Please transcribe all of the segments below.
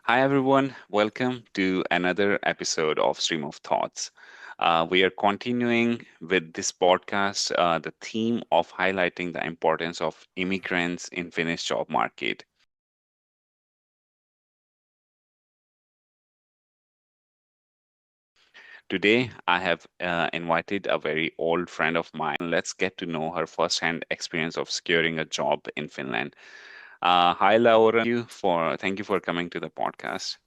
Hi, everyone. Welcome to another episode of Stream of Thoughts. We are continuing with this podcast, the theme of highlighting the importance of immigrants in Finnish job market. Today, I have invited a very old friend of mine. Let's get to know her firsthand experience of securing a job in Finland. Hi, Laura. Thank you for coming to the podcast.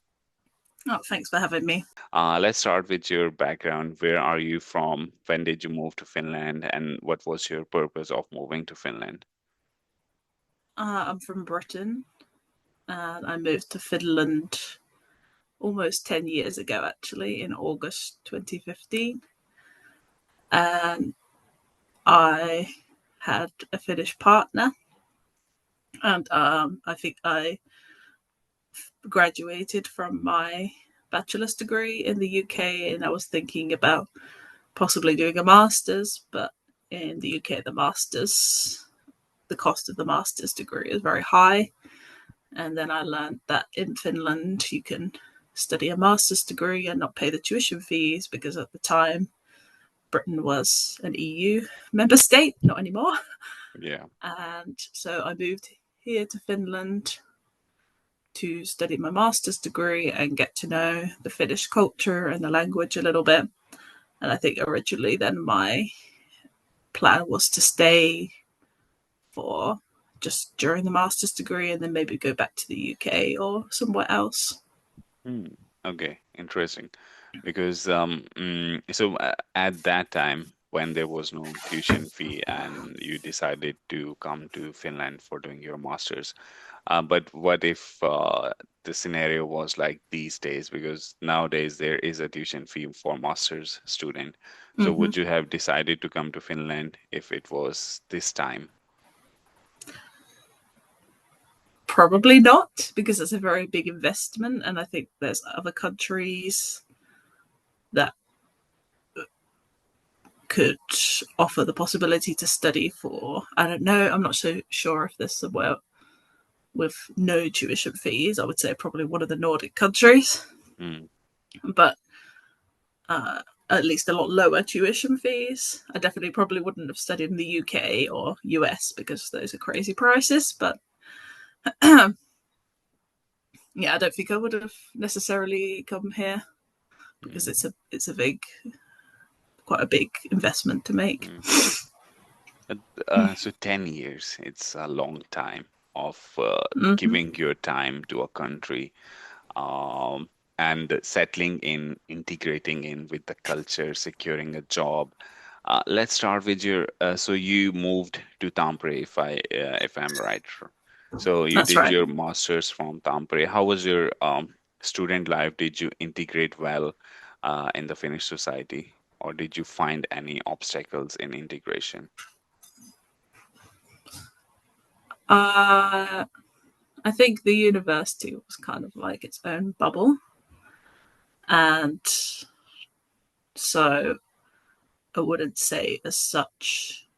Oh, thanks for having me. Let's start with your background. Where are you from? When did you move to Finland? And what was your purpose of moving to Finland? I'm from Britain and I moved to Finland almost 10 years ago, actually, in August 2015. And I had a Finnish partner, and I think I graduated from my bachelor's degree in the UK, and I was thinking about possibly doing a master's, but in the UK, the cost of the master's degree is very high. And then I learned that in Finland you can study a master's degree and not pay the tuition fees because at the time Britain was an EU member state, not anymore. Yeah. And so I moved here to Finland to study my master's degree and get to know the Finnish culture and the language a little bit. And I think originally then my plan was to stay for just during the master's degree and then maybe go back to the UK or somewhere else. Hmm. Okay, interesting. Because at that time, when there was no tuition fee and you decided to come to Finland for doing your master's, but what if the scenario was like these days? Because nowadays there is a tuition fee for master's student. So Mm-hmm. would you have decided to come to Finland if it was this time? Probably not, because it's a very big investment, and I think there's other countries that could offer the possibility to study for. I don't know. I'm not so sure if there's somewhere with no tuition fees. I would say probably one of the Nordic countries, Mm, but uh, at least a lot lower tuition fees. I definitely probably wouldn't have studied in the UK or US because those are crazy prices. But yeah, I don't think I would have necessarily come here because mm, it's quite a big investment to make. mm. Uh, so 10 years, it's a long time of Mm-hmm. giving your time to a country and settling in, integrating in with the culture, securing a job. Let's start with so you moved to Tampere, if I'm right. So you That's did right. your master's from Tampere. How was your student life? Did you integrate well in the Finnish society, or did you find any obstacles in integration? Uh, I think the university was kind of like its own bubble, and so I wouldn't say as such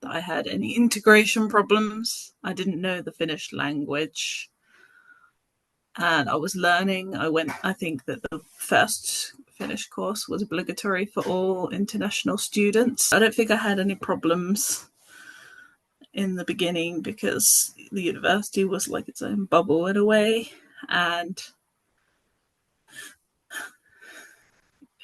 that I had any integration problems. I didn't know the Finnish language, and I was learning. I think that the first Finnish course was obligatory for all international students. I don't think I had any problems in the beginning because the university was like its own bubble in a way. And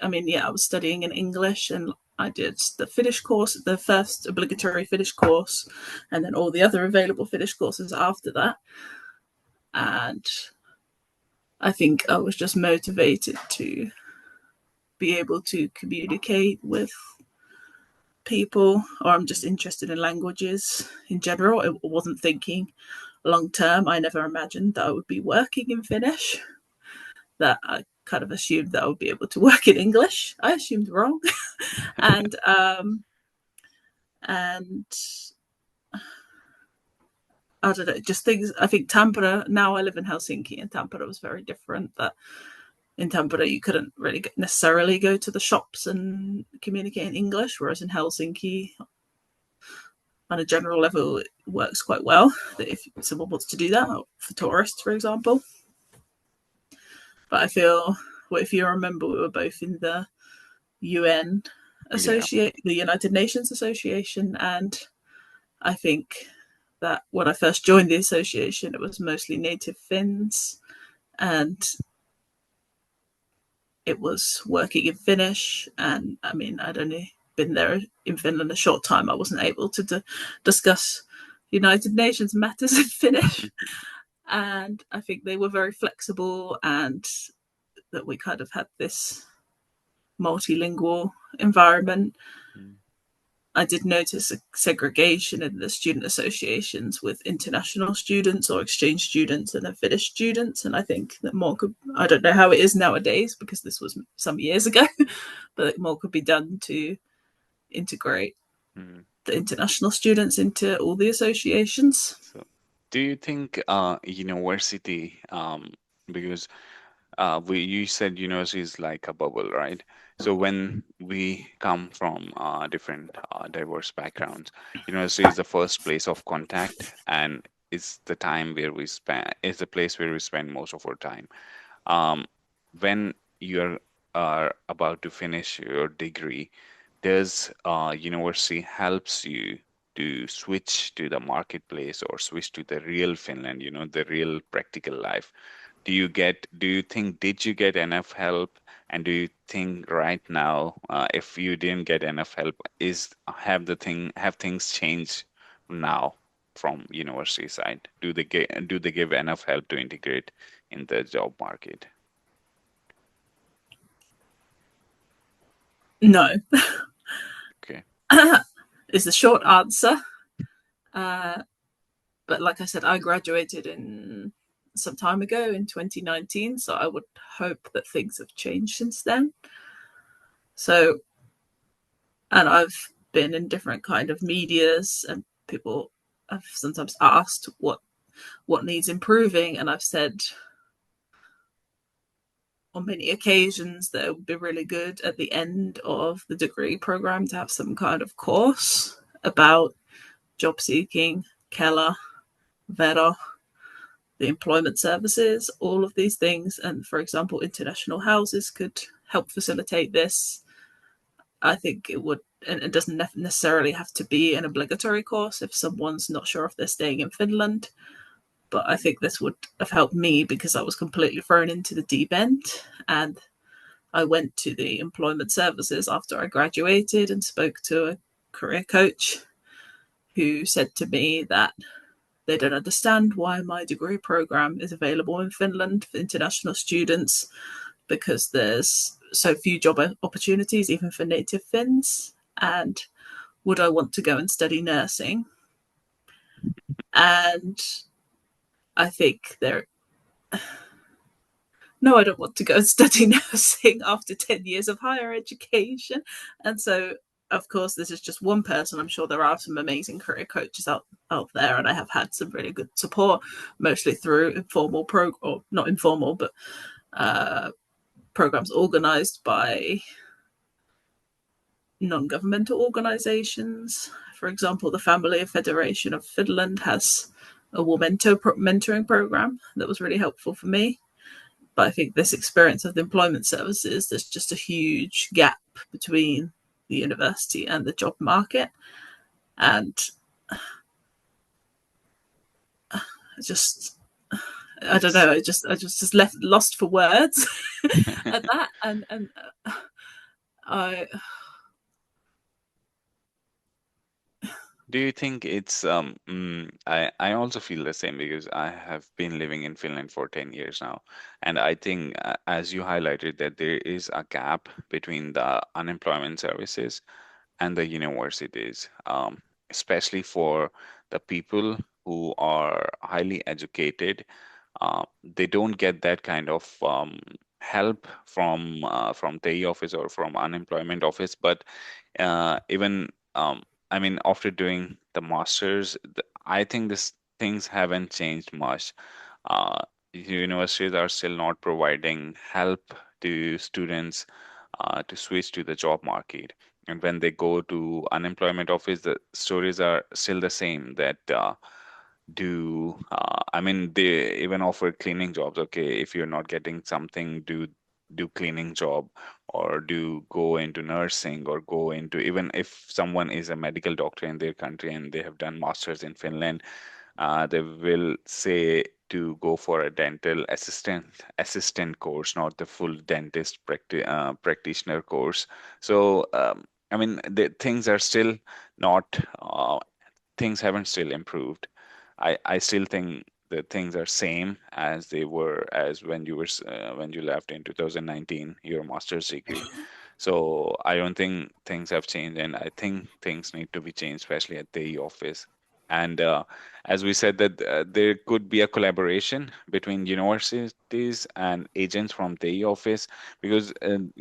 I mean, yeah, I was studying in English and I did the Finnish course, the first obligatory Finnish course, and then all the other available Finnish courses after that. And I think I was just motivated to be able to communicate with people, or I'm just interested in languages in general. I wasn't thinking long term. I never imagined that I would be working in Finnish. That I kind of assumed that I would be able to work in English. I assumed wrong, and and I don't know, just things. I think Tampere. Now I live in Helsinki, and Tampere was very different. That in Tampere you couldn't really necessarily go to the shops and communicate in English, whereas in Helsinki, on a general level, it works quite well. That if someone wants to do that, for tourists, for example. But I feel, well, if you remember, we were both in the UN Yeah. associate, the United Nations Association, and I think that when I first joined the association, it was mostly native Finns, and it was working in Finnish. And I mean, I'd only been there in Finland a short time. I wasn't able to discuss United Nations matters in Finnish. And I think they were very flexible, and that we kind of had this multilingual environment. I did notice a segregation in the student associations with international students or exchange students and then Finnish students. And I think that more could, I don't know how it is nowadays because this was some years ago, but more could be done to integrate Mm. the international students into all the associations. So, do you think university, because you said university is like a bubble, right? So when we come from different diverse backgrounds, university is the first place of contact, and it's the time where we spend, it's the place where we spend most of our time. Um, when you're are about to finish your degree, does university helps you to switch to the marketplace or switch to the real Finland, the real practical life? Do you think, did you get enough help? And do you think right now, if you didn't get enough help, have things changed now from university side? Do they give enough help to integrate in the job market? No, Okay. is the short answer. Uh, but like I said, I graduated in some time ago in 2019, so I would hope that things have changed since then. So, and I've been in different kind of medias, and people have sometimes asked what needs improving, and I've said on many occasions that it would be really good at the end of the degree program to have some kind of course about job seeking, Kela, Vero, the employment services, all of these things. And for example, international houses could help facilitate this. I think it would, and it doesn't necessarily have to be an obligatory course if someone's not sure if they're staying in Finland. But I think this would have helped me because I was completely thrown into the deep end. And I went to the employment services after I graduated and spoke to a career coach who said to me that they don't understand why my degree program is available in Finland for international students because there's so few job opportunities, even for native Finns. And would I want to go and study nursing? And I think there, no, I don't want to go and study nursing after 10 years of higher education. And so, of course, this is just one person. I'm sure there are some amazing career coaches out there, and I have had some really good support, mostly through informal or not informal, but programs organized by non-governmental organizations. For example, the Family Federation of Finland has a mentoring program that was really helpful for me. But I think this experience of the employment services, there's just a huge gap between the university and the job market. And just, I don't It's know, I just left lost for words at that. And I, Do you think it's I also feel the same because I have been living in Finland for 10 years now, and I think as you highlighted that there is a gap between the unemployment services and the universities, especially for the people who are highly educated. They don't get that kind of help from the office or from unemployment office, but even I mean, after doing the masters, I think this things haven't changed much. Uh, Universities are still not providing help to students to switch to the job market. And when they go to unemployment office, the stories are still the same that do I mean, they even offer cleaning jobs. Okay, if you're not getting something, do cleaning job, or do go into nursing, or go into, even if someone is a medical doctor in their country and they have done masters in Finland, they will say to go for a dental assistant course, not the full dentist practitioner course. So I mean, the things are still not things haven't still improved. I still think the things are same as they were as when you were when you left in 2019 your master's degree. So I don't think things have changed, and I think things need to be changed, especially at the office. And as we said that there could be a collaboration between universities and agents from the office, because um,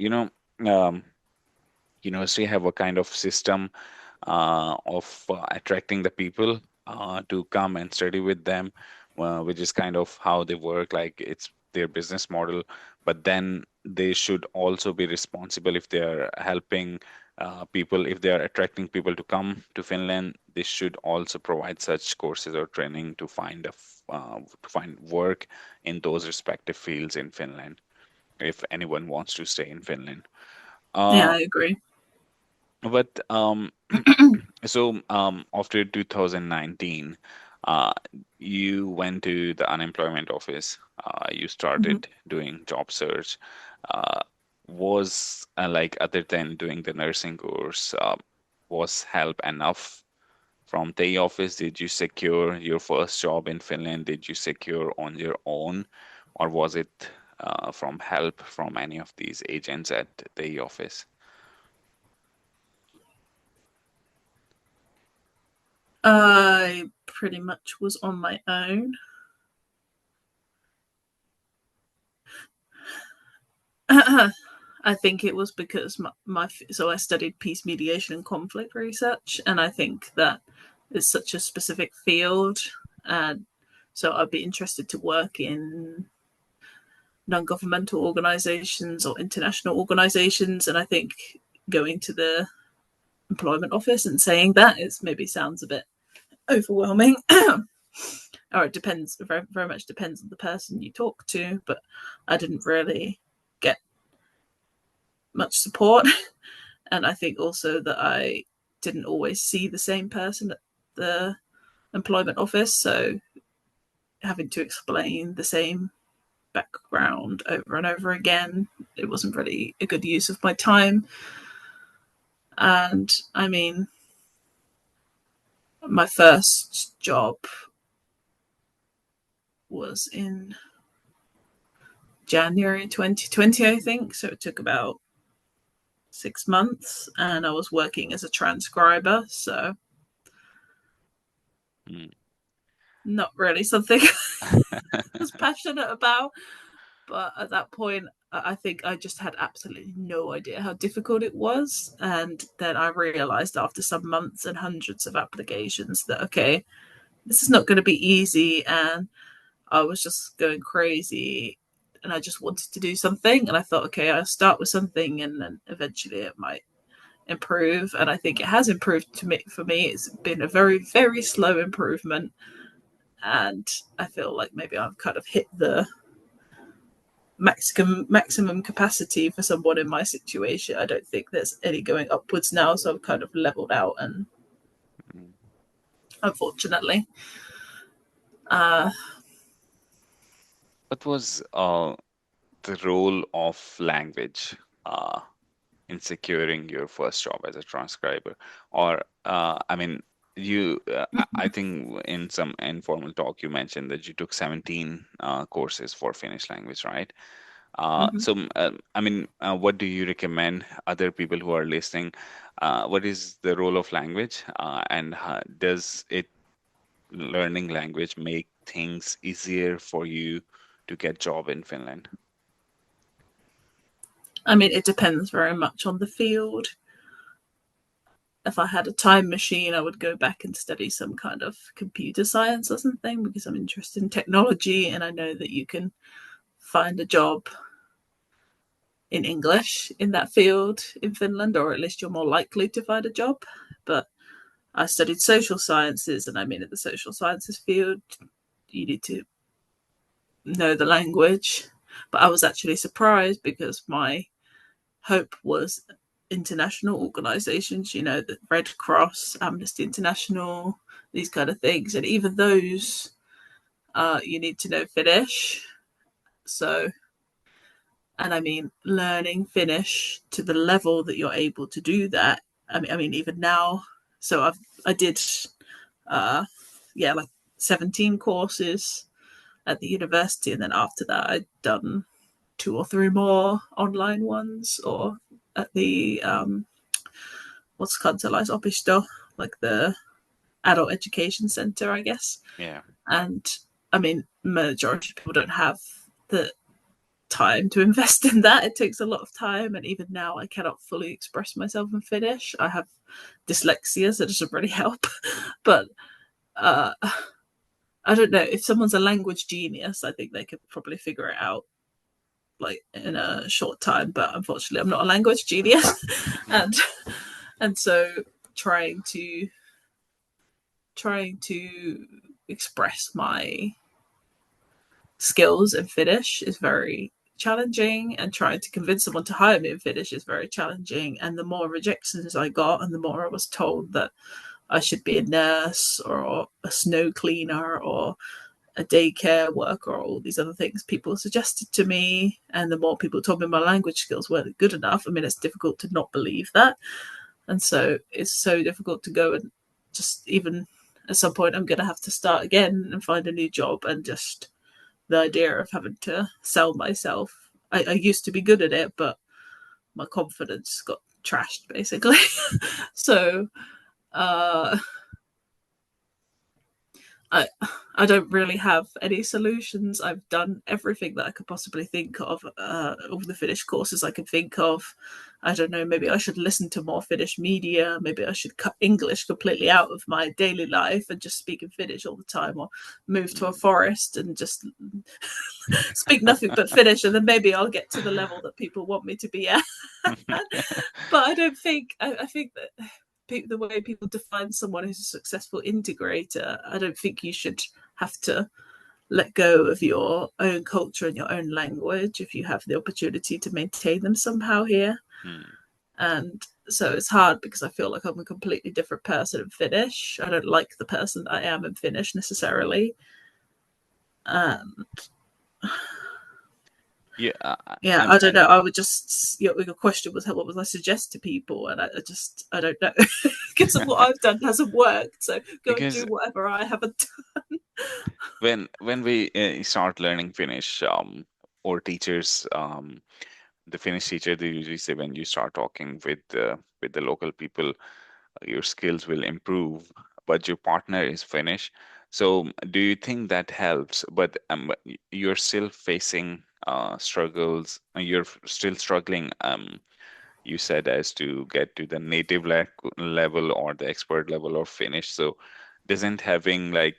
university have a kind of system of attracting the people to come and study with them, which is kind of how they work, like it's their business model. But then they should also be responsible if they are helping people, if they are attracting people to come to Finland, they should also provide such courses or training to find to find work in those respective fields in Finland, if anyone wants to stay in Finland. Yeah, Uh, I agree. but So, after 2019, you went to the unemployment office. You Mm-hmm. started doing job search. Uh, was like, other than doing the nursing course, was help enough from the office? Did you secure your first job in Finland? Did you secure on your own, or was it from help from any of these agents at the office? I pretty much was on my own. I think it was because so I studied peace mediation and conflict research, and I think that it's such a specific field, and so I'd be interested to work in non-governmental organizations or international organizations, and I think going to the employment office and saying that is maybe sounds a bit overwhelming. Or it depends, very, very much depends on the person you talk to, but I didn't really get much support. And I think also that I didn't always see the same person at the employment office, so having to explain the same background over and over again, it wasn't really a good use of my time. And I mean, my first job was in January 2020, I think, so it took about 6 months, and I was working as a transcriber, so Mm. not really something I was passionate about. But at that point, I think I just had absolutely no idea how difficult it was. And then I realized after some months and hundreds of applications that, okay, this is not going to be easy. And I was just going crazy. And I just wanted to do something. And I thought, okay, I'll start with something and then eventually it might improve. And I think it has improved to me. For me, it's been a very, very slow improvement. And I feel like maybe I've kind of hit the maximum capacity for someone in my situation. I don't think there's any going upwards now, so I've kind of leveled out, and Mm. unfortunately, uh, What was the role of language uh, in securing your first job as a transcriber? Or, I mean, I think in some informal talk you mentioned that you took 17 courses for Finnish language, right? mhm. I mean, what do you recommend other people who are listening? What is the role of language, and does it learning language make things easier for you to get job in Finland? I mean, it depends very much on the field. If I had a time machine, I would go back and study some kind of computer science or something because I'm interested in technology and I know that you can find a job in English in that field in Finland, or at least you're more likely to find a job. But I studied social sciences, and I mean, in the social sciences field, you need to know the language. But I was actually surprised because my hope was international organizations, the Red Cross, Amnesty International, these kind of things. And even those, you need to know Finnish. So, and I mean, learning Finnish to the level that you're able to do that. I mean, even now. So I did, like 17 courses at the university, and then after that, I'd done 2 or 3 more online ones, or at the what's kansalaisopisto, like the adult education center, I guess. Yeah. And I mean, majority of people don't have the time to invest in that. It takes a lot of time, and even now I cannot fully express myself in Finnish. I have dyslexia, so it doesn't really help. But I don't know, if someone's a language genius, I think they could probably figure it out like in a short time. But unfortunately, I'm not a language genius, and so trying to express my skills in Finnish is very challenging, and trying to convince someone to hire me in Finnish is very challenging. And the more rejections I got, and the more I was told that I should be a nurse or a snow cleaner or a daycare worker or all these other things people suggested to me, and the more people told me my language skills weren't good enough, I mean, it's difficult to not believe that. And so it's so difficult to go and just, even at some point, I'm going to have to start again and find a new job. And just the idea of having to sell myself, I used to be good at it, but my confidence got trashed basically. So I I don't really have any solutions. I've done everything that I could possibly think of, all the Finnish courses I could think of. I don't know, maybe I should listen to more Finnish media. Maybe I should cut English completely out of my daily life and just speak in Finnish all the time, or move to a forest and just speak nothing but Finnish, and then maybe I'll get to the level that people want me to be at. But I don't think, I think that the way people define someone who's a successful integrator, I don't think you should have to let go of your own culture and your own language if you have the opportunity to maintain them somehow here. And so it's hard because I feel like I'm a completely different person in Finnish. I don't like the person that I am in Finnish necessarily. Yeah. Yeah, I don't know. I would just, your question was, what would I suggest to people? And I don't know. Because what I've done hasn't worked. So go and Because do whatever I haven't done. when we start learning Finnish, or teachers, the Finnish teacher, they usually say when you start talking with the local people, your skills will improve. But your partner is Finnish, so do you think that helps? But you're still facing struggles. You're still struggling. You said, as to get to the native level or the expert level of Finnish. So doesn't having like,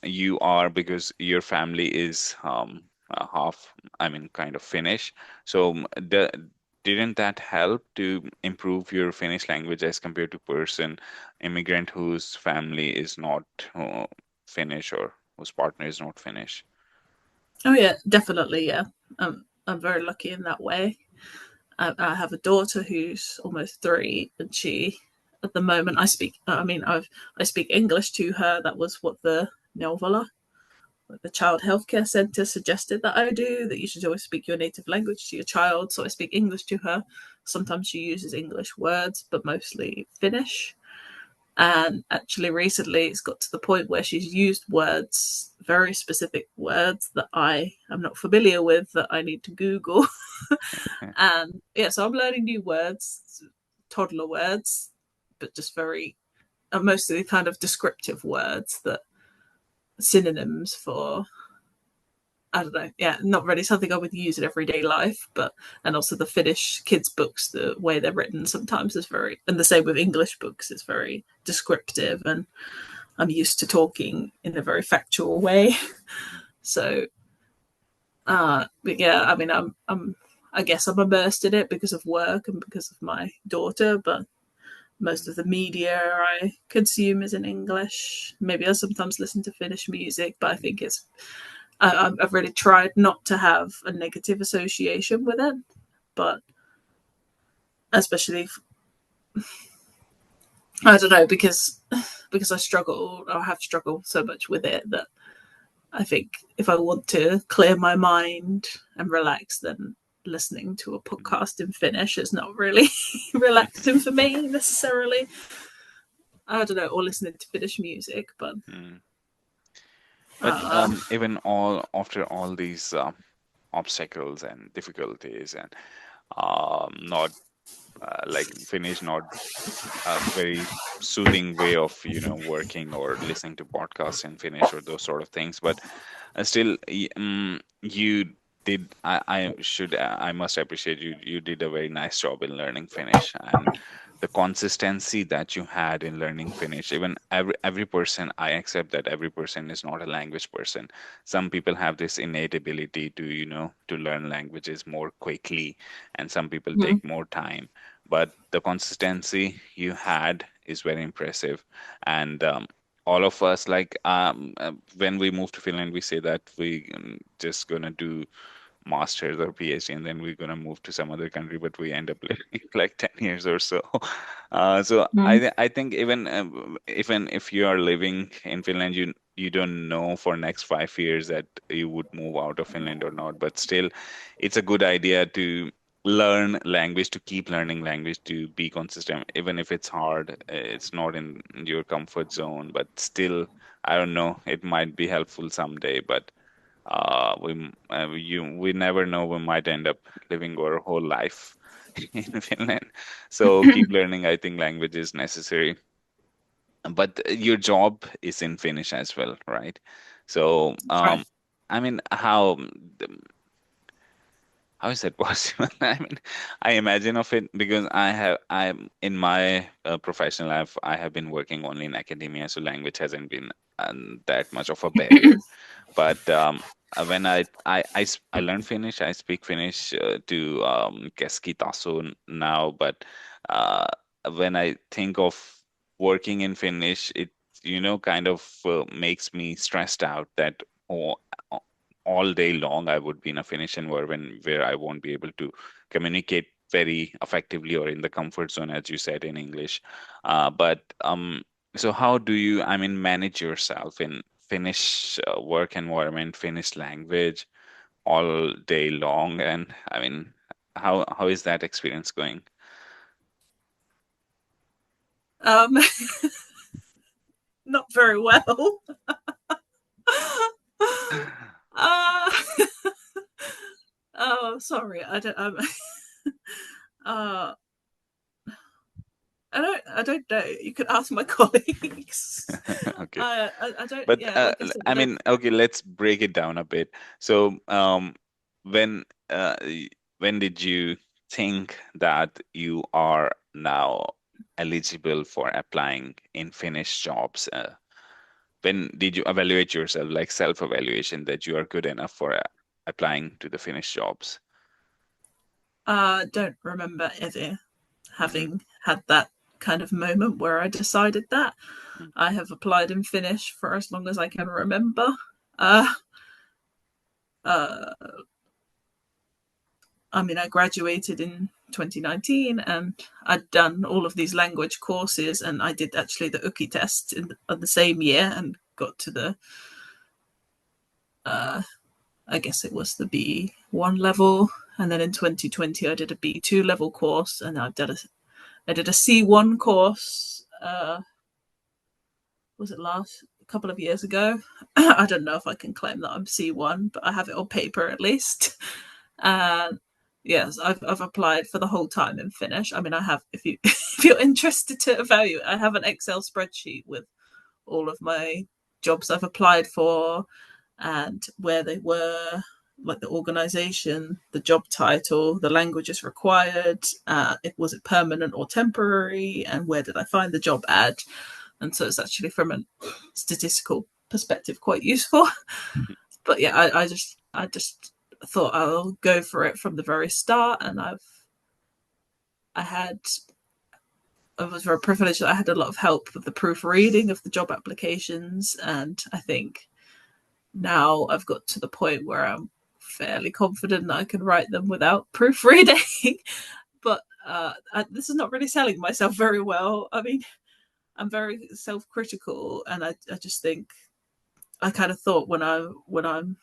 you are, because your family is half, I mean, kind of Finnish. So didn't that help to improve your Finnish language as compared to person immigrant whose family is not Finnish, or whose partner is not Finnish? Oh, yeah, definitely. Yeah. I'm very lucky in that way. I have a daughter who's almost 3, and she, at the moment, I speak English to her. That was what the Neuvola, the child healthcare centre, suggested that I do. That you should always speak your native language to your child. So I speak English to her. Sometimes she uses English words, but mostly Finnish. And actually, recently, it's got to the point where she's used words, very specific words that I am not familiar with, that I need to Google. And yeah, so I'm learning new words, toddler words, but just very, mostly kind of descriptive words, that synonyms for, I don't know, yeah, not really something I would use in everyday life. But, and also the Finnish kids' books, the way they're written sometimes is very, and the same with English books, it's very descriptive, and I'm used to talking in a very factual way. So, but yeah, I mean, I guess I'm immersed in it because of work and because of my daughter, but Most of the media I consume is in English. Maybe I sometimes listen to Finnish music, but I think I've really tried not to have a negative association with it. But especially, I don't know, because I struggle or have struggled so much with it that I think if I want to clear my mind and relax, then listening to a podcast in Finnish is not really relaxing for me necessarily. I don't know, or listening to Finnish music, but Mm. But uh, even all after all these obstacles and difficulties and not like Finnish, not a very soothing way of working or listening to podcasts in Finnish or those sort of things. But still, you did. I must appreciate you. You did a very nice job in learning Finnish, and the consistency that you had in learning Finnish. Even every person, I accept that every person is not a language person. Some people have this innate ability to to learn languages more quickly, and some people mm, take more time. But the consistency you had is very impressive, and all of us, like when we move to Finland, we say that we just gonna do masters or PhD, and then we're gonna move to some other country, but we end up living like 10 years or so. So mm, I think even if you are living in Finland, you don't know for next 5 years that you would move out of Finland or not, but still, it's a good idea to learn language, to keep learning language, to be consistent, even if it's hard, it's not in your comfort zone, but still, I don't know, it might be helpful someday, but we never know, we might end up living our whole life in Finland. So keep learning. I think language is necessary. But your job is in Finnish as well, right? So right. I mean, how is that possible? I mean, I imagine of it because I'm in my professional life, I have been working only in academia, so language hasn't been that much of a barrier. But when I learn Finnish, I speak Finnish to keskitaso now. But uh, when I think of working in Finnish, it kind of makes me stressed out that oh, all day long I would be in a Finnish environment where I won't be able to communicate very effectively or in the comfort zone, as you said in English. But so how do you, I mean, manage yourself in Finnish work environment, Finnish language all day long? And I mean, how is that experience going? um, not very well. uh, oh, sorry. I don't. Uh, I don't know. You could ask my colleagues. Okay. I don't. But Yeah, like I said, I I don't. mean, okay, let's break it down a bit. So, when when did you think that you are now eligible for applying in Finnish jobs? When did you evaluate yourself, like self-evaluation, that you are good enough for applying to the Finnish jobs? Don't remember ever Hmm. having had that kind of moment where I decided that. Hmm. I have applied in Finnish for as long as I can remember. Uh, uh, I mean, I graduated in 2019 and I'd done all of these language courses, and I did actually the UKI test in the same year and got to the, uh, I guess it was the B1 level. And then in 2020, I did a B2 level course, and I did a C1 course. Was it last a couple of years ago? I don't know if I can claim that I'm C1, but I have it on paper at least. And yes, I've applied for the whole time in Finnish. I mean, I have. If you if you're interested to evaluate, I have an Excel spreadsheet with all of my jobs I've applied for and where they were, like the organization, the job title, the languages required, was it permanent or temporary, and where did I find the job ad. And so it's actually from a statistical perspective quite useful. But yeah, I just thought I'll go for it from the very start, and I had I was very privileged that I had a lot of help with the proofreading of the job applications, and I think now I've got to the point where I'm fairly confident that I can write them without proofreading. But this is not really selling myself very well. I mean, I'm very self-critical, and I just think I kind of thought when I'm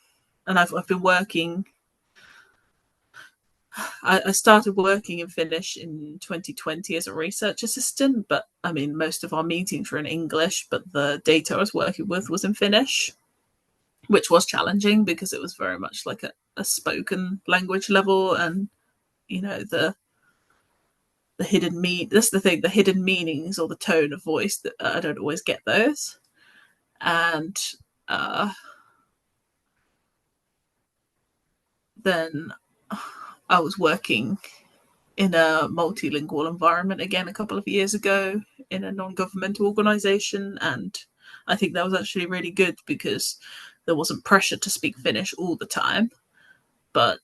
and I've been working. I started working in Finnish in 2020 as a research assistant, but I mean, most of our meetings were in English, but the data I was working with was in Finnish, which was challenging because it was very much like a spoken language level, and you know the hidden that's the thing, the hidden meanings or the tone of voice that I don't always get those, and uh, then I was working in a multilingual environment again a couple of years ago in a non-governmental organization, and I think that was actually really good because there wasn't pressure to speak Finnish all the time, but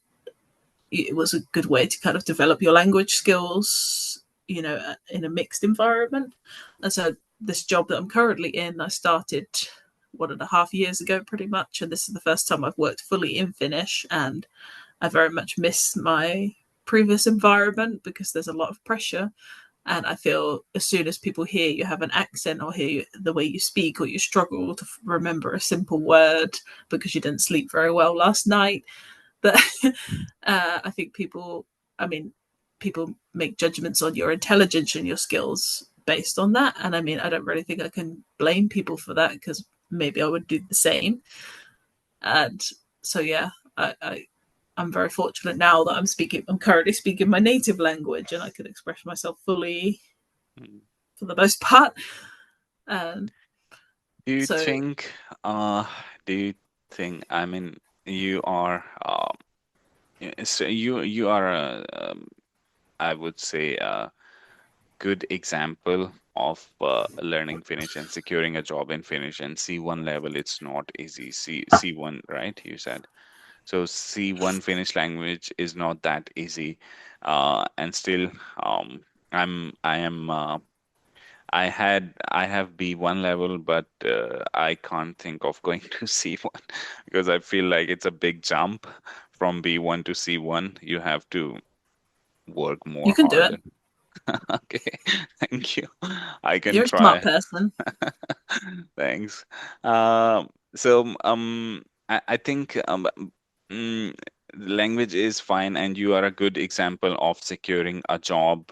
it was a good way to kind of develop your language skills, you know, in a mixed environment. And so this job that I'm currently in, I started 1.5 years ago pretty much, and this is the first time I've worked fully in Finnish, and I very much miss my previous environment because there's a lot of pressure. And I feel as soon as people hear you have an accent or hear the way you speak, or you struggle to remember a simple word because you didn't sleep very well last night, that I think people, I mean, people make judgments on your intelligence and your skills based on that. And I mean, I don't really think I can blame people for that because maybe I would do the same. And so, yeah, I'm very fortunate now that I'm currently speaking my native language, and I can express myself fully Mm. for the most part. Um, Do you so think, uh, do you think, I mean, you are, so you are I would say, a good example of learning Finnish and securing a job in Finnish. And C1 level, it's not easy. C1, right? You said. So C1 Finnish language is not that easy. And still, I am, I have B1 level, but I can't think of going to C1 because I feel like it's a big jump from B1 to C1. You have to work you more can do it. harder. Okay, thank you. I can You're a smart try. person. Thanks. I think mm, language is fine, and you are a good example of securing a job.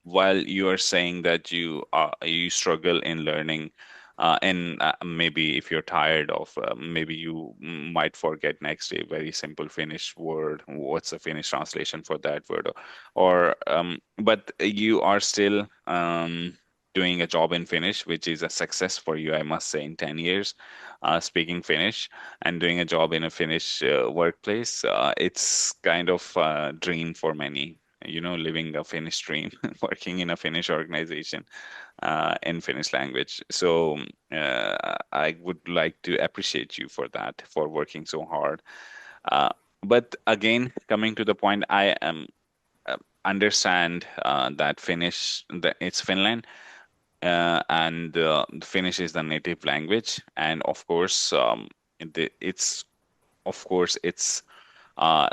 While you are saying that you struggle in learning, and maybe if you're tired of, maybe you might forget next day very simple Finnish word. What's the Finnish translation for that word? But you are still doing a job in Finnish, which is a success for you, I must say, in 10 years, speaking Finnish and doing a job in a Finnish workplace. It's kind of a dream for many, living a Finnish dream, working in a Finnish organization in Finnish language. So I would like to appreciate you for that, for working so hard. Uh, but again, coming to the point, I am understand that that it's Finland, and Finnish is the native language, and of course, it's uh,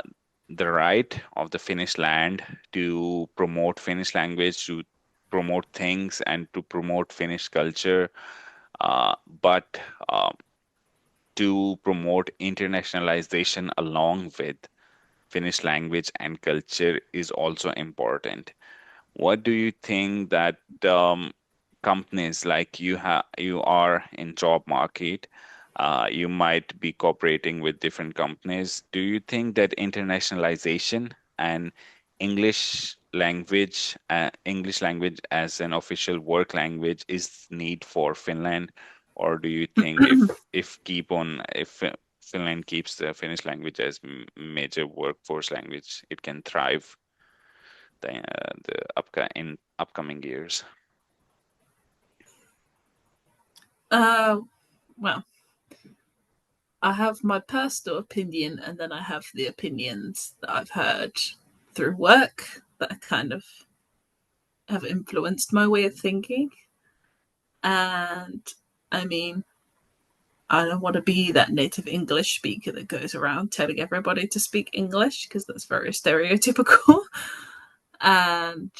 the right of the Finnish land to promote Finnish language, to promote things, and to promote Finnish culture, but to promote internationalization along with Finnish language and culture is also important. What do you think that companies like you are in job market, you might be cooperating with different companies. Do you think that internationalization and English language as an official work language is need for Finland, or do you think if Finland keeps the Finnish language as major workforce language, it can thrive in upcoming years? uh, well, I have my personal opinion, and then I have the opinions that I've heard through work that are kind of have influenced my way of thinking. And I mean, I don't want to be that native English speaker that goes around telling everybody to speak English, because that's very stereotypical and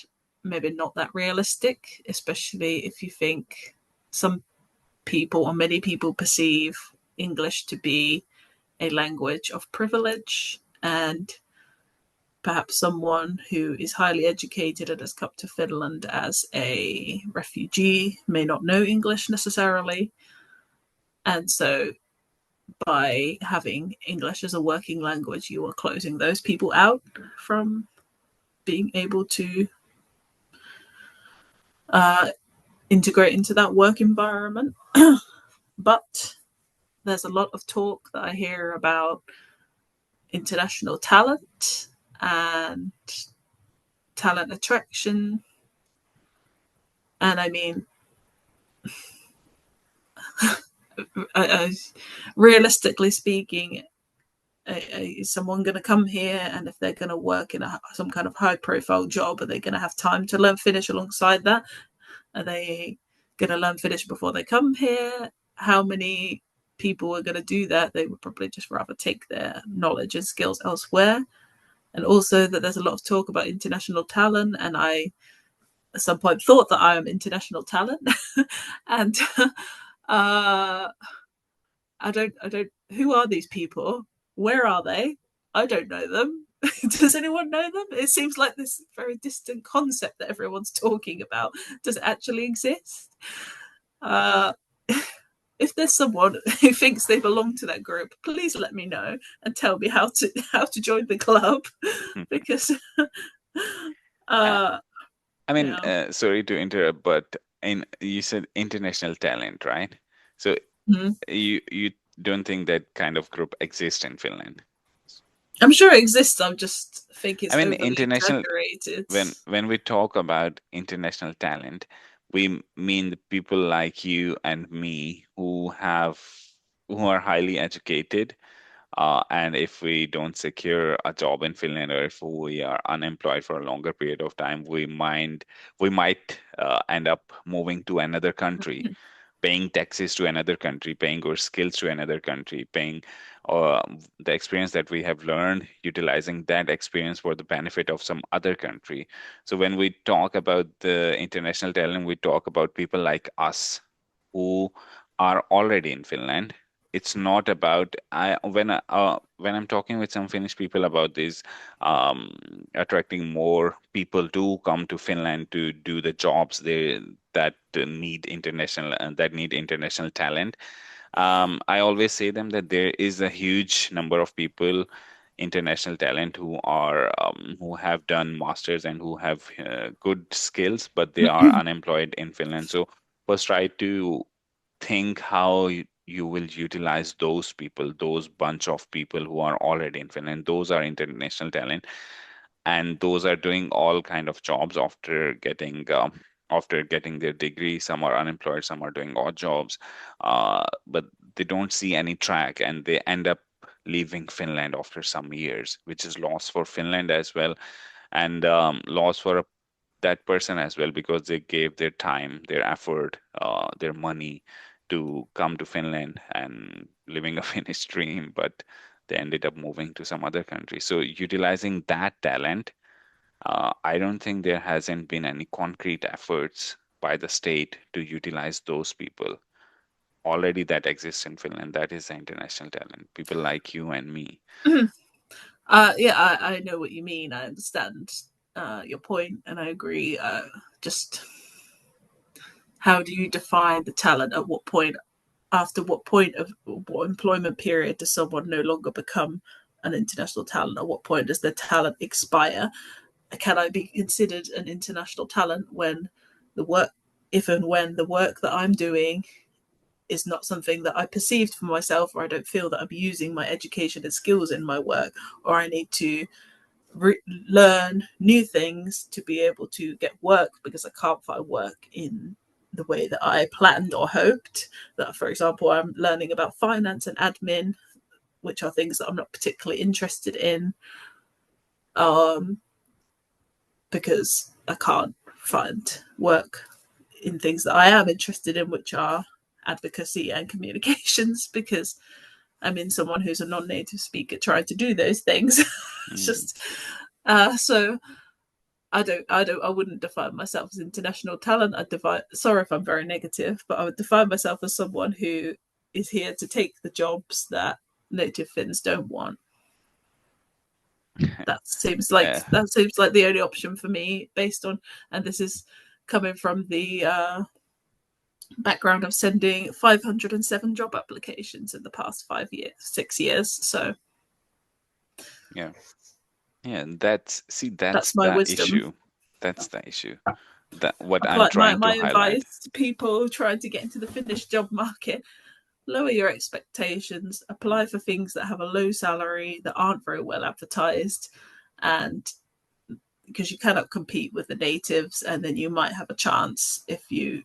maybe not that realistic, especially if you think some people or many people perceive English to be a language of privilege, and perhaps someone who is highly educated and has come to Finland as a refugee may not know English necessarily. And so by having English as a working language, you are closing those people out from being able to uh, integrate into that work environment. But there's a lot of talk that I hear about international talent and talent attraction. And I mean, realistically speaking, is someone going to come here, and if they're going to work in some kind of high profile job, are they going to have time to learn Finnish alongside that? Are they going to learn Finnish before they come here? How many people are going to do that? They would probably just rather take their knowledge and skills elsewhere. And also that there's a lot of talk about international talent, and I at some point thought that I am international talent. And uh I don't who are these people? Where are they? I don't know them. Does anyone know them? It seems like this very distant concept that everyone's talking about. Does it actually exist? Uh, if there's someone who thinks they belong to that group, please let me know and tell me how to join the club, because Uh, uh, I mean, yeah. sorry to interrupt, but you said international talent, right? So Mhm. you don't think that kind of group exists in Finland? I'm sure it exists. I just think I it's mean, overly international exaggerated. when we talk about international talent, we mean the people like you and me who are highly educated. And if we don't secure a job in Finland, or if we are unemployed for a longer period of time, we might end up moving to another country, paying taxes to another country, paying our skills to another country, paying uh, the experience that we have learned, utilizing that experience for the benefit of some other country. So when we talk about the international talent, we talk about people like us who are already in Finland. It's not about when I'm talking with some Finnish people about this, um, attracting more people to come to Finland to do the jobs that need international talent. I always say them that there is a huge number of people, international talent, who have done masters and who have good skills, but they are unemployed in Finland. So first, try to think how you will utilize those people, those bunch of people who are already in Finland. Those are international talent, and those are doing all kind of jobs after getting their degree. Some are unemployed, some are doing odd jobs, but they don't see any track, and they end up leaving Finland after some years, which is loss for Finland as well, and loss for that person as well, because they gave their time, their effort, their money to come to Finland and living a Finnish dream, but they ended up moving to some other country. So utilizing that talent, I don't think there hasn't been any concrete efforts by the state to utilize those people already that exists in Finland. That is the international talent, people like you and me. Yeah, I know what you mean. I understand your point, and I agree. Just how do you define the talent? At what point, after what point of what employment period does someone no longer become an international talent? At what point does their talent expire? Can I be considered an international talent when the work, if and when the work that I'm doing is not something that I perceived for myself, or I don't feel that I'm using my education and skills in my work, or I need to learn new things to be able to get work because I can't find work in the way that I planned or hoped. That, for example, I'm learning about finance and admin, which are things that I'm not particularly interested in, um, because I can't find work in things that I am interested in, which are advocacy and communications, because I'm in someone who's a non-native speaker trying to do those things. It's Mm. just so I wouldn't define myself as international talent. Sorry if I'm very negative, but I would define myself as someone who is here to take the jobs that native Finns don't want. Uh, That seems like the only option for me, based on, and this is coming from the background of sending 507 job applications in the past 5 years, 6 years. So yeah, yeah. That's that's my the wisdom. issue. That's the issue. That what I'm Apply my, trying to my highlight. advice to people trying to get into the Finnish job market: lower your expectations, apply for things that have a low salary, that aren't very well advertised, and because you cannot compete with the natives, and then you might have a chance if you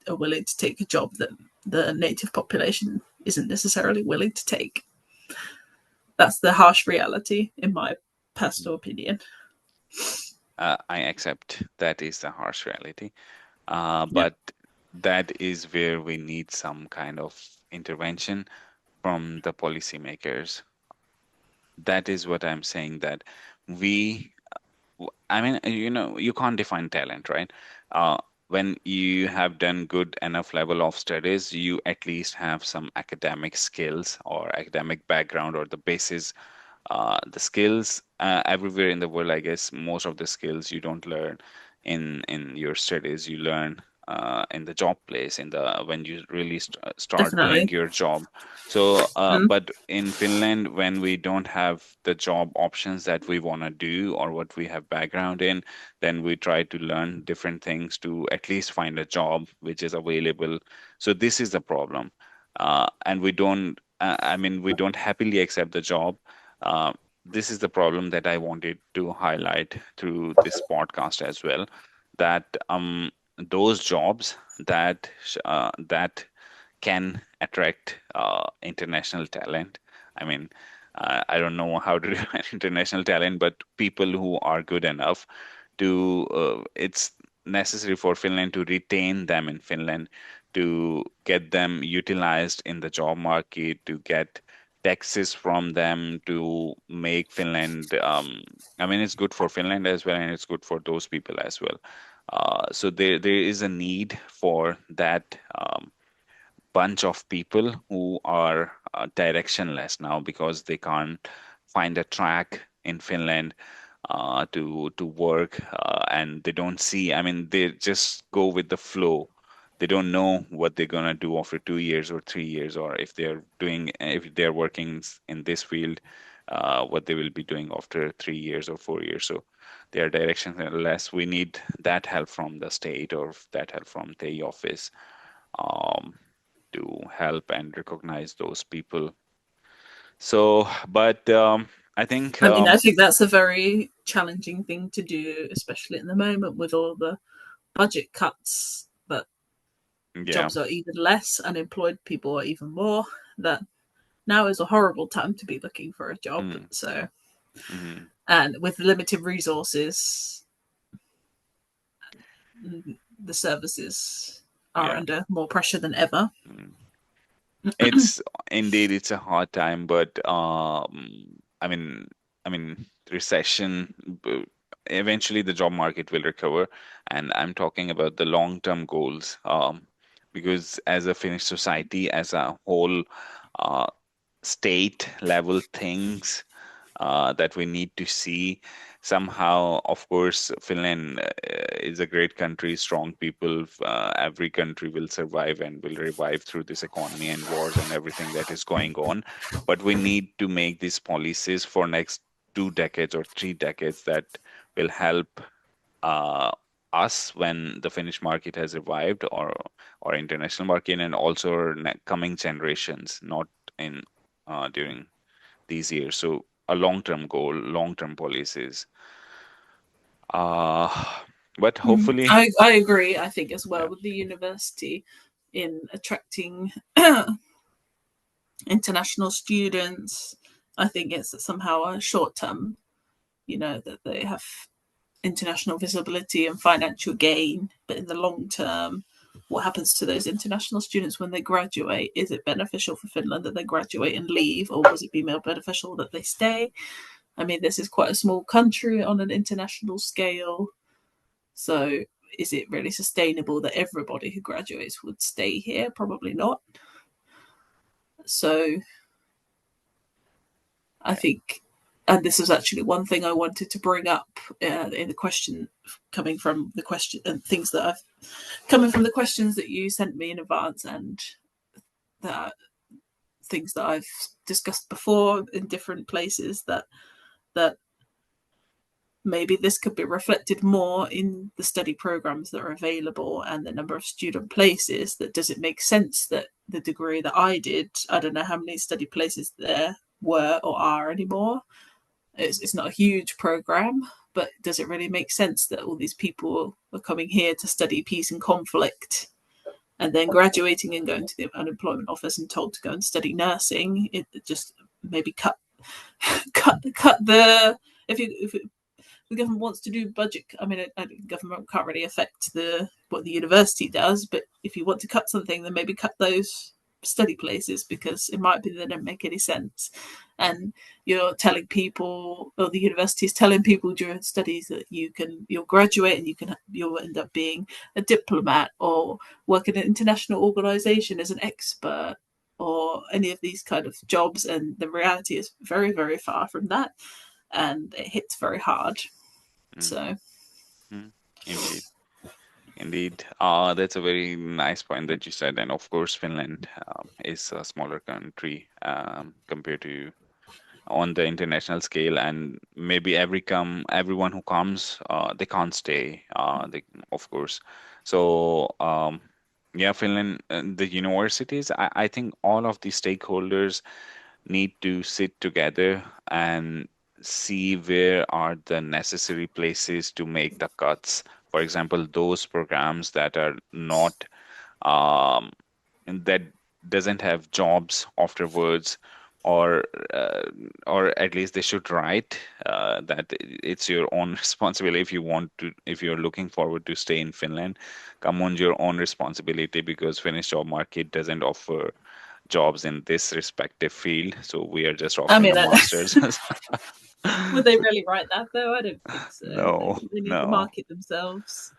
are willing to take a job that the native population isn't necessarily willing to take. That's the harsh reality, in my personal opinion. I accept that is the harsh reality. Yeah, But that is where we need some kind of intervention from the policymakers. That is what I'm saying, that we, I mean, you can't define talent, right? When you have done good enough level of studies, you at least have some academic skills or academic background or the basis, the skills everywhere in the world. I guess most of the skills you don't learn in your studies, you learn in the job place, in the when you really start doing definitely. your job. So Mm. but in Finland, when we don't have the job options that we want to do or what we have background in, then we try to learn different things to at least find a job which is available. So this is the problem. And we don't I mean, we don't happily accept the job. uh, this is the problem that I wanted to highlight through this podcast as well. That those jobs that can attract international talent. I mean, I don't know how to define international talent, but people who are good enough to. It's necessary for Finland to retain them in Finland, to get them utilized in the job market, to get taxes from them, to make Finland. I mean, it's good for Finland as well, and it's good for those people as well. So there is a need for that bunch of people who are directionless now because they can't find a track in Finland to work, and they don't see. I mean, they just go with the flow. They don't know what they're gonna do after 2 years or 3 years, or if they're working in this field, what they will be doing after 3 years or 4 years. So they are directionless. We need that help from the state or that help from the office. Um, to help and recognize those people. So, but I think, I think that's a very challenging thing to do, especially at the moment with all the budget cuts. That yeah, jobs are even less, unemployed people are even more. That now is a horrible time to be looking for a job. mm, So, mhm, and with limited resources, the services are yeah. under more pressure than ever. Mm. It's indeed it's a hard time, but I mean, recession. Eventually, the job market will recover, and I'm talking about the long-term goals. Because as a Finnish society, as a whole, uh, state level things that we need to see somehow. Of course, Finland is a great country, strong people. Every country will survive and will revive through this economy and wars and everything that is going on. But we need to make these policies for next 2 decades or 3 decades that will help uh, us when the Finnish market has revived, or international market, and also coming generations, not in during these years. So a long-term goal, long-term policies. Uh, but hopefully, I agree. I think as well yeah, with the university in attracting international students, I think it's somehow a short term, that they have international visibility and financial gain, but in the long term, what happens to those international students when they graduate? Is it beneficial for Finland that they graduate and leave, or was it be more beneficial that they stay? I mean, this is quite a small country on an international scale, so is it really sustainable that everybody who graduates would stay here? Probably not. So I Yeah. think, and this is actually one thing I wanted to bring up in the question, coming from the question and things that I've coming from the questions that you sent me in advance, and the things that I've discussed before in different places, that maybe this could be reflected more in the study programs that are available and the number of student places. That does it make sense that the degree that I did, I don't know how many study places there were or are anymore. It's not a huge program, but does it really make sense that all these people are coming here to study peace and conflict and then graduating and going to the unemployment office and told to go and study nursing? It just maybe cut the, if the government wants to do budget. I mean, government can't really affect the what the university does, but if you want to cut something, then maybe cut those study places, because it might be they don't make any sense. And you're telling people, or the university is telling people during studies, that you'll graduate and you'll end up being a diplomat or work in an international organization as an expert or any of these kind of jobs, and the reality is very, very far from that, and it hits very hard. Mm, So mm. Indeed. Indeed. That's a very nice point that you said. And of course, Finland is a smaller country compared to on the international scale, and maybe everyone who comes, they can't stay. They, of course. So yeah, Finland, the universities. I think all of the stakeholders need to sit together and see where are the necessary places to make the cuts. For example, those programs that are not um, that doesn't have jobs afterwards, or uh, or at least they should write that it's your own responsibility. If you want to, if you're looking forward to stay in Finland, come on your own responsibility, because Finnish job market doesn't offer jobs in this respective field. So we are just I offering mean, a master's. would they really write that though? I don't think so. I No, think they need to no, market themselves.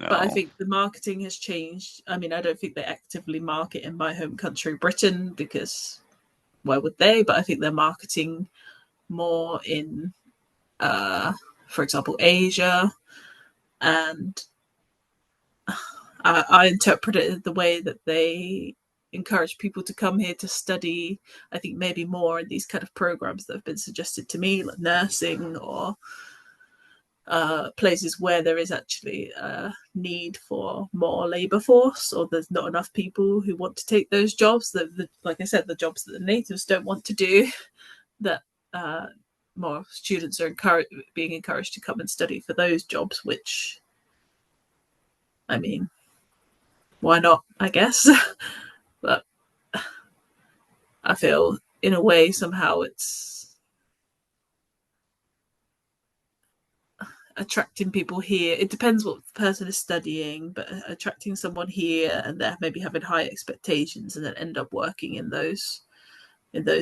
But I no. think the marketing has changed. I mean, I don't think they actively market in my home country, Britain, because why would they? But I think they're marketing more in, uh, for example, Asia. And I interpret it the way that they encourage people to come here to study. I think maybe more in these kind of programs that have been suggested to me, like nursing, or places where there is actually a need for more labour force, or there's not enough people who want to take those jobs. Like I said, the jobs that the natives don't want to do, that uh, more students are being encouraged to come and study for those jobs, which, I mean, why not, I guess. But I feel, in a way, somehow it's attracting people here. It depends what the person is studying, but attracting someone here and they're maybe having high expectations and then end up working in those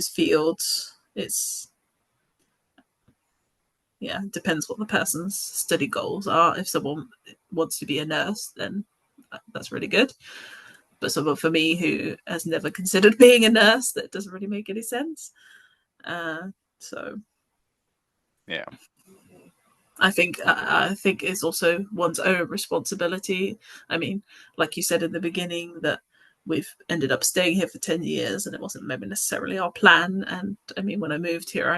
fields. It's, yeah, it depends what the person's study goals are. If someone wants to be a nurse, then that's really good. But someone for me who has never considered being a nurse, that doesn't really make any sense. So Yeah. I think it's also one's own responsibility. I mean, like you said in the beginning, that we've ended up staying here for 10 years, and it wasn't maybe necessarily our plan. And I mean, when I moved here,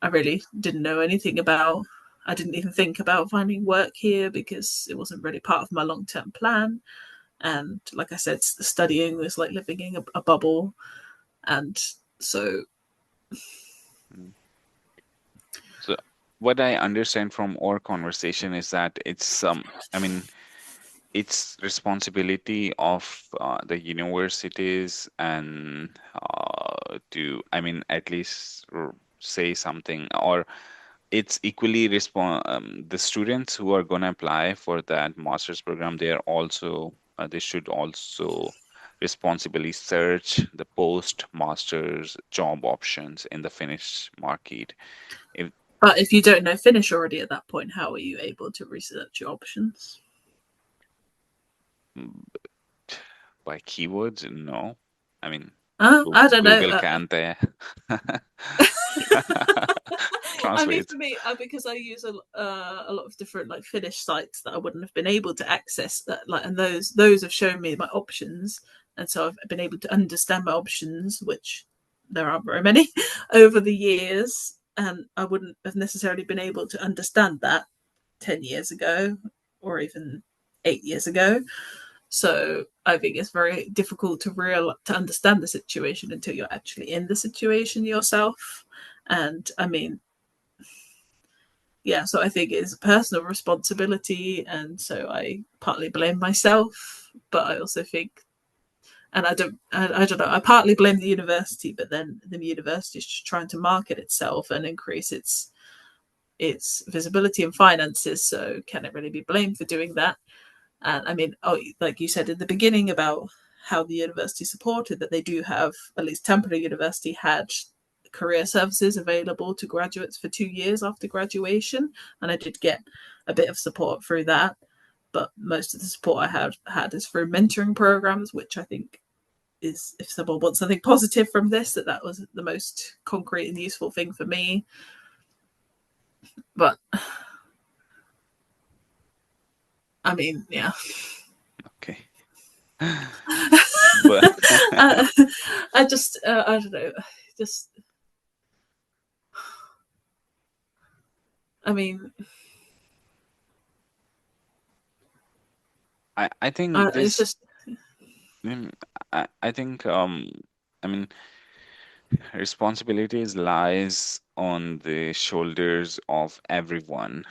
I really didn't know anything about. I didn't even think about finding work here because it wasn't really part of my long term plan. And like I said, studying was like living in a bubble, and so Mm. So what I understand from our conversation is that it's I mean, it's responsibility of the universities and to, I mean, at least say something, or it's equally the students who are going to apply for that master's program, they are also they should also responsibly search the post master's job options in the Finnish market. If But if you don't know Finnish already at that point, how are you able to research your options? by keywords, no. I mean, I don't know. Google can't I mean, translate. for me, because I use a lot of different like Finnish sites that I wouldn't have been able to access, that like, and those have shown me my options, and so I've been able to understand my options, which there aren't very many over the years, and I wouldn't have necessarily been able to understand that 10 years ago or even 8 years ago. So I think it's very difficult to understand the situation until you're actually in the situation yourself. And I mean, yeah, so I think it's a personal responsibility, and so I partly blame myself, but I also think, and I don't know, I partly blame the university, but then the university is just trying to market itself and increase its visibility and finances. So can it really be blamed for doing that? And I mean, oh, like you said in the beginning about how the university supported that, they do have, at least Tampere University had career services available to graduates for 2 years after graduation, and I did get a bit of support through that. But most of the support I had is through mentoring programs, which I think is, if someone wants something positive from this, that was the most concrete and useful thing for me. But I mean, yeah. Okay. But I, I just, I don't know, just, I mean, I think it's this just, mm, I think I mean responsibilities lies on the shoulders of everyone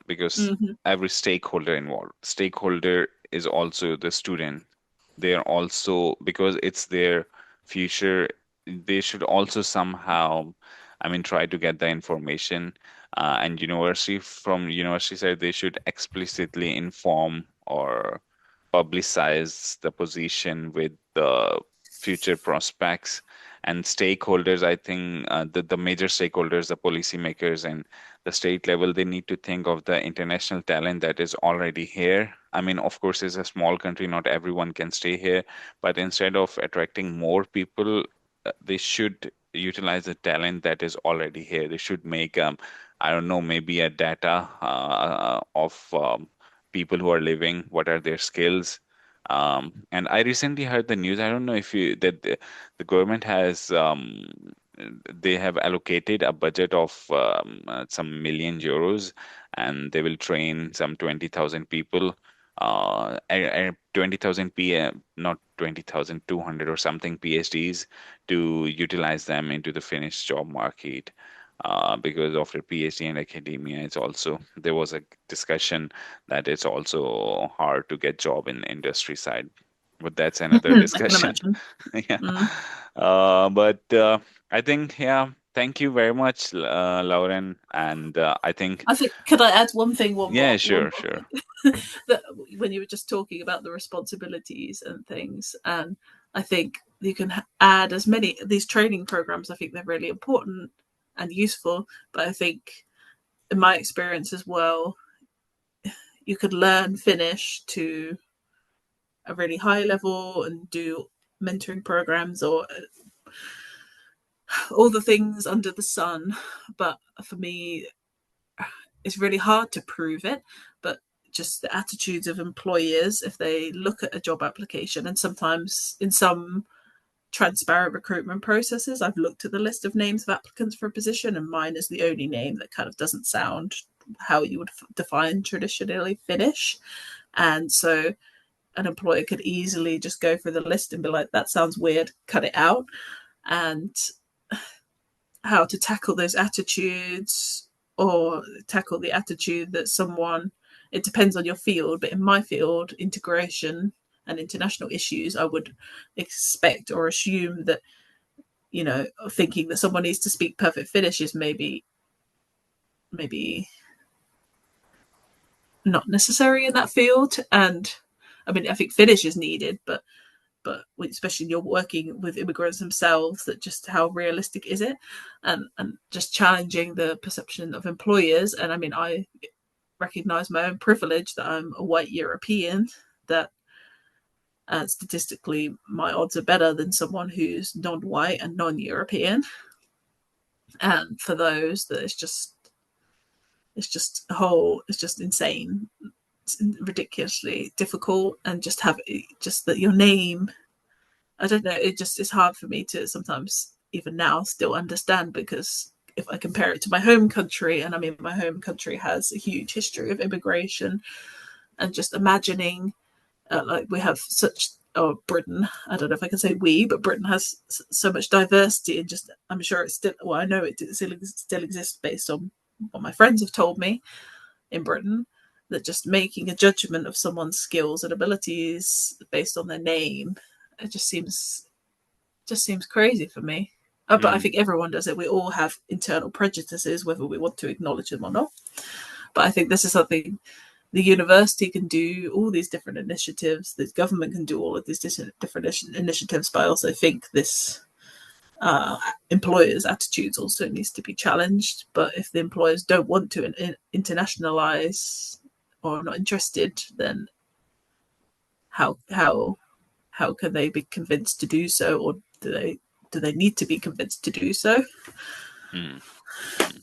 because mm-hmm. every stakeholder involved. Stakeholder is also the student. They are also, because it's their future, they should also somehow, I mean, try to get the information. And university, from university side, they should explicitly inform or publicize the position with the future prospects and stakeholders. I think the major stakeholders, the policymakers and the state level, they need to think of the international talent that is already here. I mean, of course, it's a small country, not everyone can stay here, but instead of attracting more people, they should utilize the talent that is already here. They should make, I don't know, maybe a data of people who are living, what are their skills. And I recently heard the news. I don't know if you that the government has they have allocated a budget of some million euros, and they will train some 20,000 people. 20,000 not 20,000, 200 or something PhDs to utilize them into the Finnish job market. Because of their PhD and academia, it's also there was a discussion that it's also hard to get job in the industry side, but that's another I can discussion. imagine. Yeah. Mm. But I think, yeah, thank you very much, Lauren. And I think, I think, could I add one thing, yeah, one sure, more sure. thing? That when you were just talking about the responsibilities and things, and I think you can add as many these training programs. I think they're really important and useful, but I think in my experience as well, you could learn Finnish to a really high level and do mentoring programs or all the things under the sun. But for me, it's really hard to prove it. But just the attitudes of employers, if they look at a job application, and sometimes in some transparent recruitment processes, I've looked at the list of names of applicants for a position, and mine is the only name that kind of doesn't sound how you would define traditionally Finnish. And so an employer could easily just go through the list and be like, that sounds weird, cut it out. And how to tackle those attitudes, or tackle the attitude that someone, it depends on your field, but in my field, integration and international issues, I would expect or assume that, thinking that someone needs to speak perfect Finnish is maybe maybe not necessary in that field. And I mean, I think Finnish is needed, but especially you're working with immigrants themselves, that just how realistic is it, and just challenging the perception of employers. And I mean, I recognize my own privilege that I'm a white European, that statistically my odds are better than someone who's non-white and non-European. And for those, that it's just a whole, it's just insane, it's ridiculously difficult. And just have just that your name, I don't know, it just is hard for me to sometimes even now still understand, because if I compare it to my home country, and I mean my home country has a huge history of immigration, and just imagining like we have such, or Britain, I don't know if I can say we, but Britain has so much diversity. And just, I'm sure it's still, well, I know it still exists based on what my friends have told me in Britain, that just making a judgment of someone's skills and abilities based on their name, it just seems crazy for me. But I Mm, think everyone does it. We all have internal prejudices, whether we want to acknowledge them or not. But I think this is something the university can do, all these different initiatives. The government can do all of these different initiatives. But I also think this employers' attitudes also needs to be challenged. But if the employers don't want to internationalize or are not interested, then how can they be convinced to do so, or do they need to be convinced to do so? mm, mm.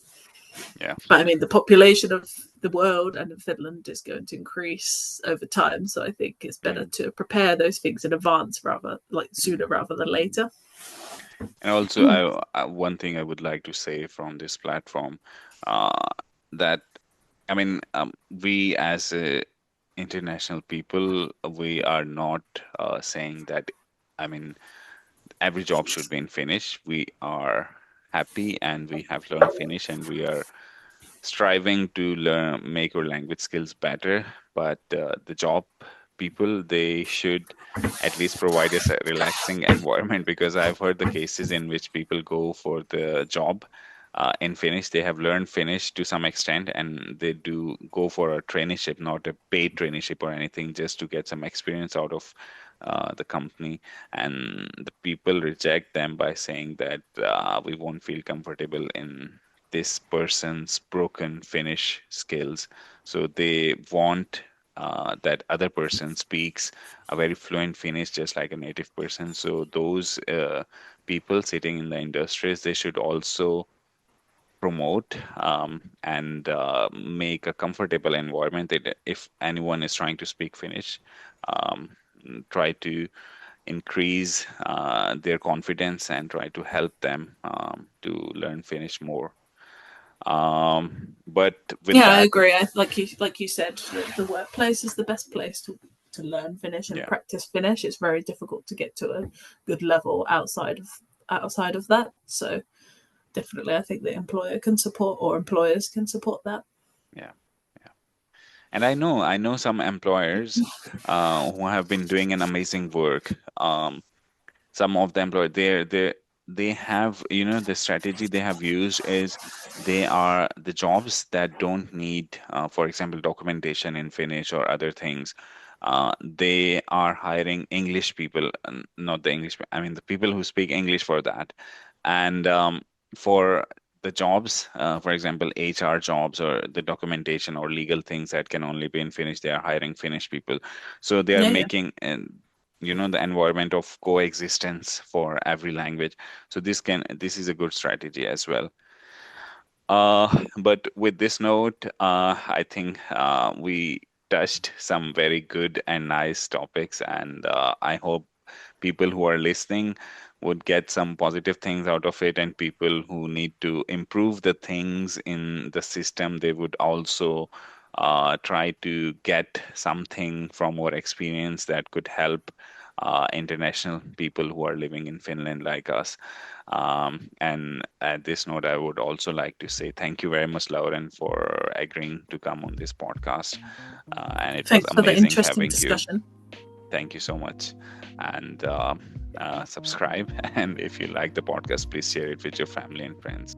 Yeah. But I mean, the population of the world and in Finland is going to increase over time, so I think it's Yeah. better to prepare those things in advance, rather like sooner rather than later. And also, one thing I would like to say from this platform, uh, that I mean, we as international people, we are not saying that. I mean, every job should be in Finnish. We are happy and we have learned Finnish, and we are striving to learn, make our language skills better. But the job people, they should at least provide us a relaxing environment, because I've heard the cases in which people go for the job in Finnish. They have learned Finnish to some extent, and they do go for a traineeship, not a paid traineeship or anything, just to get some experience out of the company. And the people reject them by saying that we won't feel comfortable in this person's broken Finnish skills. So they want that other person speaks a very fluent Finnish, just like a native person. So those people sitting in the industries, they should also promote and make a comfortable environment, that if anyone is trying to speak Finnish, um, try to increase their confidence and try to help them to learn Finnish more. But with Yeah, I that, agree. Like you said, the workplace is the best place to learn Finnish and yeah, practice Finnish. It's very difficult to get to a good level outside of that. So definitely, I think the employer can support, or employers can support that. yeah, yeah. And I know some employers who have been doing an amazing work. Some of the employers, they have, you know, the strategy they have used is, they are the jobs that don't need, for example, documentation in Finnish or other things. They are hiring English people, not the English, I mean the people who speak English for that. And for the jobs, for example, HR jobs or the documentation or legal things that can only be in Finnish, they are hiring Finnish people. So they are Yeah, yeah. making, you know, the environment of coexistence for every language. So this is a good strategy as well. But with this note, I think we touched some very good and nice topics, and I hope people who are listening would get some positive things out of it, and people who need to improve the things in the system, they would also try to get something from our experience that could help international people who are living in Finland like us. And at this note, I would also like to say thank you very much, Lauren, for agreeing to come on this podcast. And it was Thanks for the amazing interesting having you. discussion. Thank you so much. And subscribe. And if you like the podcast, please share it with your family and friends.